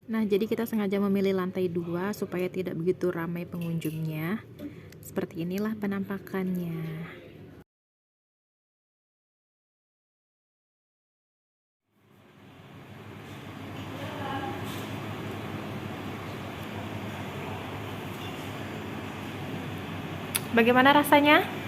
Nah, jadi kita sengaja memilih lantai 2 supaya tidak begitu ramai pengunjungnya. Seperti inilah penampakannya. Bagaimana rasanya?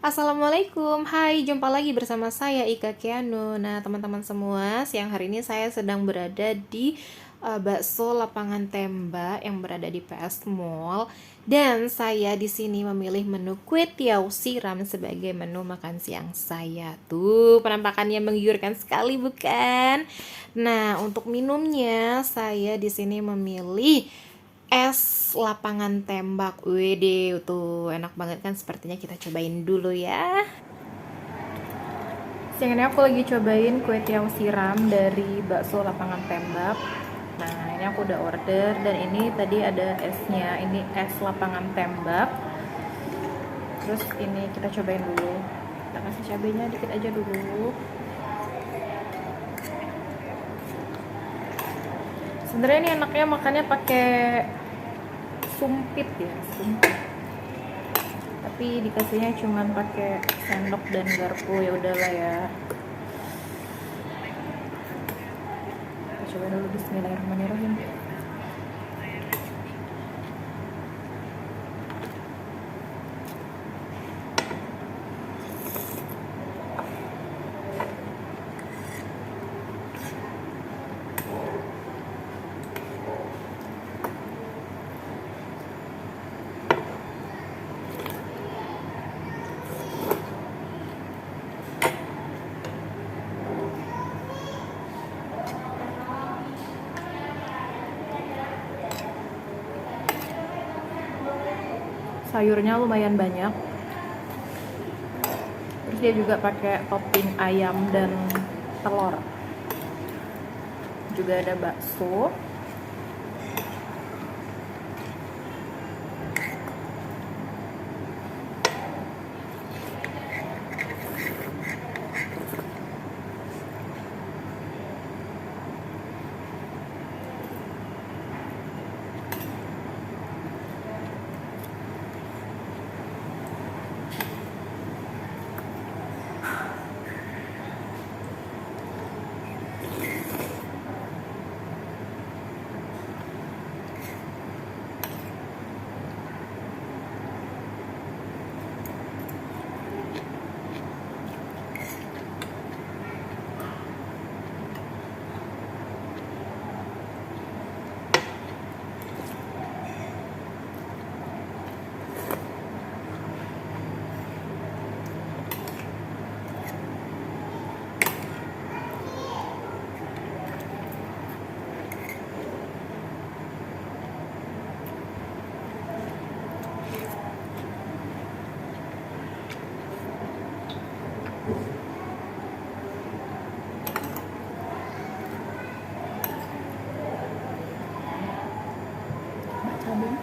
Assalamualaikum, hai, jumpa lagi bersama saya Ika Kiano. Nah, teman-teman semua, siang hari ini saya sedang berada di bakso lapangan tembak yang berada di PS Mall, dan saya di sini memilih menu kue tiaw siram sebagai menu makan siang saya. Tuh, penampakannya menggiurkan sekali, bukan? Nah, untuk minumnya saya di sini memilih es lapangan tembak. Wede, tuh enak banget kan, sepertinya kita cobain dulu ya. Siang ini aku lagi cobain kue tiaw siram dari bakso lapangan tembak. Nah, ini aku udah order, dan ini tadi ada esnya, ini es lapangan tembak. Terus ini kita cobain dulu. Kita kasih cabenya dikit aja dulu. Sebenarnya ini enaknya makannya pakai sumpit ya, sumpit. Tapi dikasihnya cuman pakai sendok dan garpu, ya udahlah ya. Kita coba dulu, bismillahirrahmanirrahim. Sayurnya lumayan banyak. Terus dia juga pakai topping ayam dan telur. Juga ada bakso. Cabai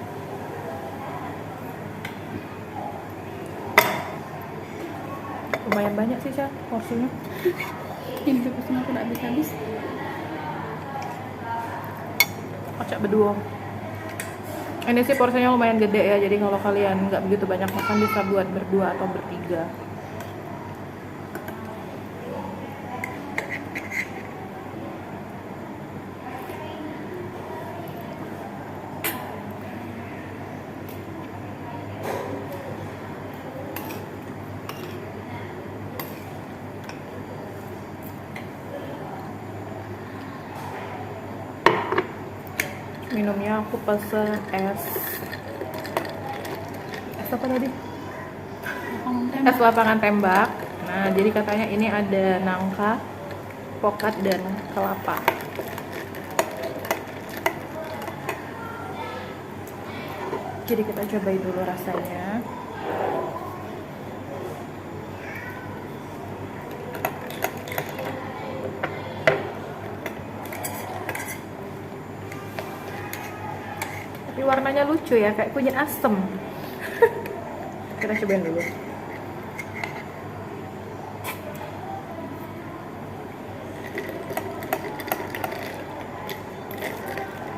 lumayan banyak sih, Cak, porsinya. Ini juga porsinya aku udah habis-habis. Kocak berdua. Ini sih porsinya lumayan gede ya, jadi kalau kalian nggak begitu banyak makan bisa buat berdua atau bertiga. Minumnya aku pesen es apa tadi? Es lapangan tembak. Nah, jadi katanya ini ada nangka, pokat, dan kelapa. Jadi kita cobain dulu rasanya. Tapi warnanya lucu ya, kayak kunyit asem. Kita cobain dulu.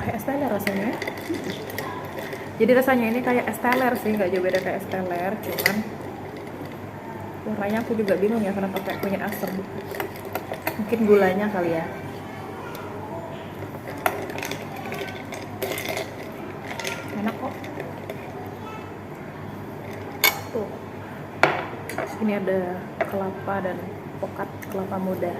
Kayak es teler rasanya. Jadi rasanya ini kayak es teler sih, nggak jauh beda kayak es teler, cuman warnanya aku juga bingung ya kenapa kayak kunyit asem. Mungkin gulanya kali ya. Enak kok. Tuh. Ini ada kelapa dan pokat kelapa muda.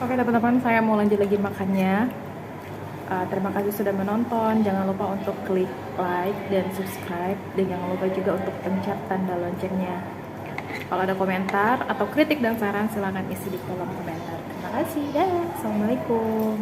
Oke teman-teman, saya mau lanjut lagi makannya. Terima kasih sudah menonton. Jangan lupa untuk klik like dan subscribe, dan jangan lupa juga untuk pencet tanda loncengnya. Kalau ada komentar atau kritik dan saran, silahkan isi di kolom komentar. Terima kasih, dah. Assalamualaikum.